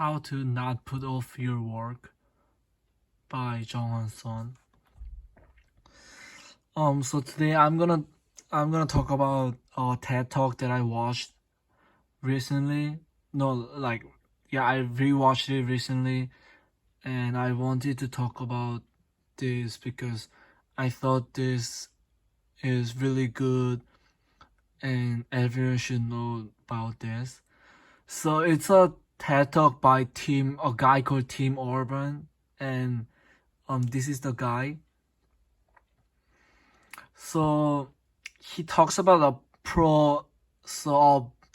How to Not Put Off Your Work by Jong Son. So today I'm gonna talk about a TED Talk that I watched recently. No, like yeah, I rewatched it recently, and I wanted to talk about this because I thought this is really good, and everyone should know about this. So it's a TED Talk by a guy called Tim Urban, and this is the guy. So he talks about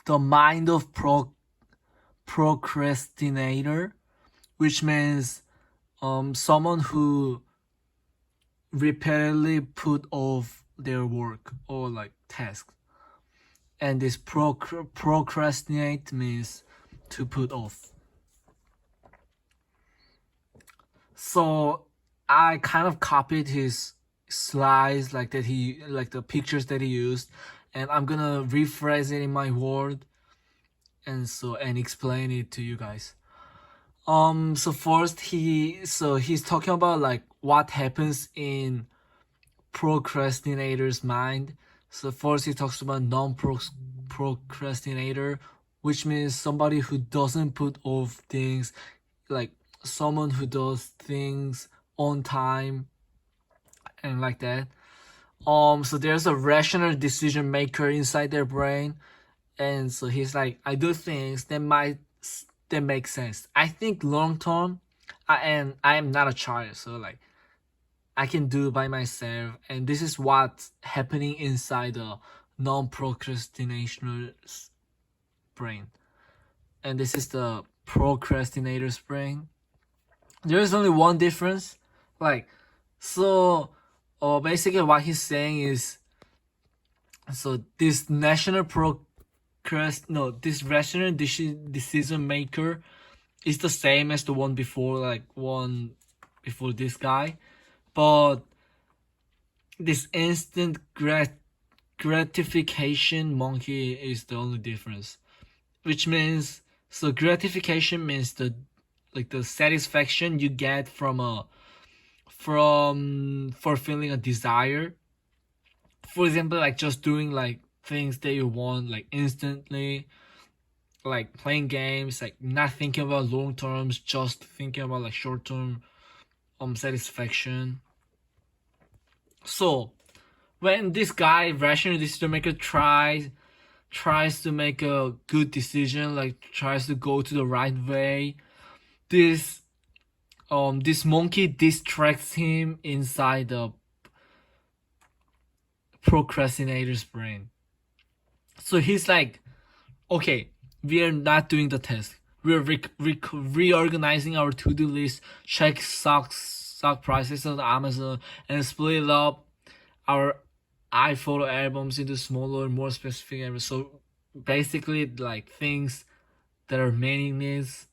the mind of procrastinator, which means someone who repeatedly put off their work or like tasks. And this procrastinate means to put off. So I kind of copied his slides like the pictures that he used, and I'm gonna rephrase it in my word and explain it to you guys. So first he's talking about like what happens in procrastinator's mind. So first he talks about non-procrastinator, which means somebody who doesn't put off things, like someone who does things on time and like that. So there's a rational decision maker inside their brain, and so he's like, I do things that make sense. I think long term, and I am not a child, so like I can do it by myself, and this is what's happening inside the non-procrastinator's brain, and this is the procrastinator's brain. There is only one difference, like so. Basically, what he's saying is, so this this rational decision maker is the same as the one before, like one before this guy, but this instant gratification monkey is the only difference, which means, so gratification means the satisfaction you get from fulfilling a desire. For example, like just doing like things that you want like instantly, like playing games, like not thinking about long terms, just thinking about like short term satisfaction. So when this guy rational decision maker tries to make a good decision, like tries to go to the right way, this monkey distracts him inside the procrastinator's brain. So he's like, okay, we are not doing the test. We're reorganizing our to-do list, check stock prices on Amazon, and split up our iPhoto albums into smaller, more specific areas. So basically, like things that are meaningless,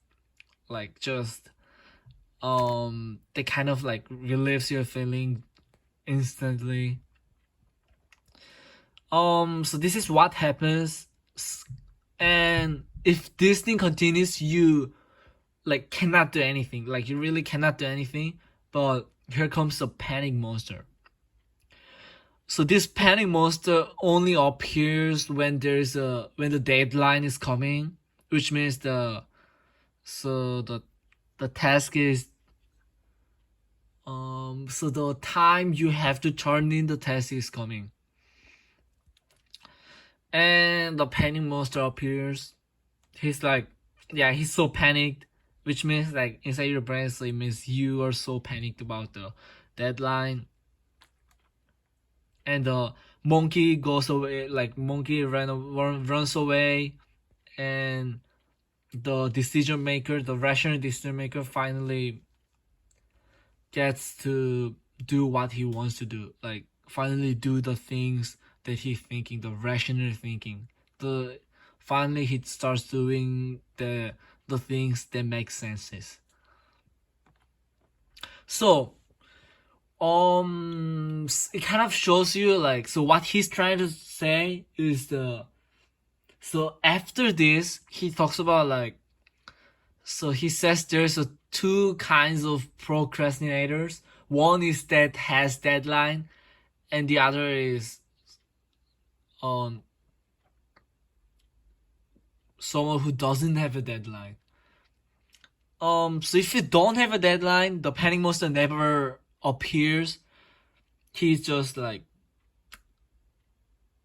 like just they kind of like relieves your feeling instantly. So this is what happens, and if this thing continues, you like cannot do anything. Like you really cannot do anything. But here comes the panic monster. So this panic monster only appears when the deadline is coming, which means the task is so the time you have to turn in the task is coming. And the panic monster appears. He's like, yeah, he's so panicked, which means like inside your brain, so it means you are so panicked about the deadline. And the monkey goes away, like monkey runs away, and the rational decision maker finally gets to do what he wants to do, like finally do the things that he's thinking, the rational thinking. Finally he starts doing the things that make sense. So it kind of shows you like, so what he's trying to say is so after this he talks about like, So he says there's two kinds of procrastinators. One is that has deadline, and the other is um someone who doesn't have a deadline. So if you don't have a deadline, the panic monster never appears. He's just like,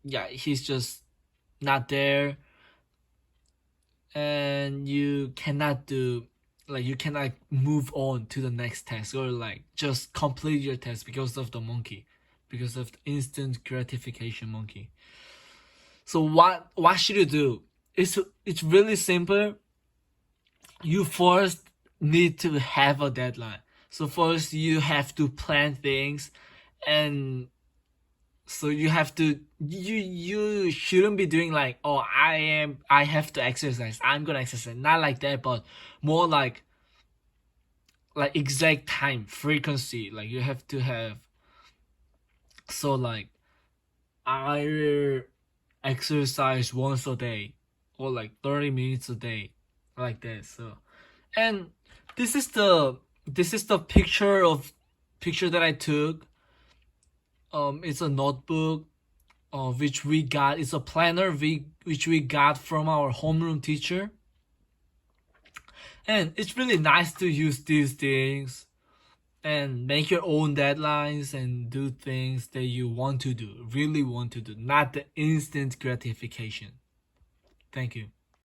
yeah, he's just not there, and you cannot move on to the next task or like just complete your task because of the monkey, because of the instant gratification monkey. So what should you do? It's really simple. You first need to have a deadline. So first you have to plan things, and so you have to you shouldn't be doing like, oh, I have to exercise, I'm gonna exercise, not like that, but more like exact time frequency. Like you have to have, so like I will exercise once a day or like 30 minutes a day, like that. So, and this is the picture that I took. It's a notebook which we got. It's a planner which we got from our homeroom teacher, and it's really nice to use these things and make your own deadlines and do things that you want to do, really want to do, not the instant gratification. Thank you.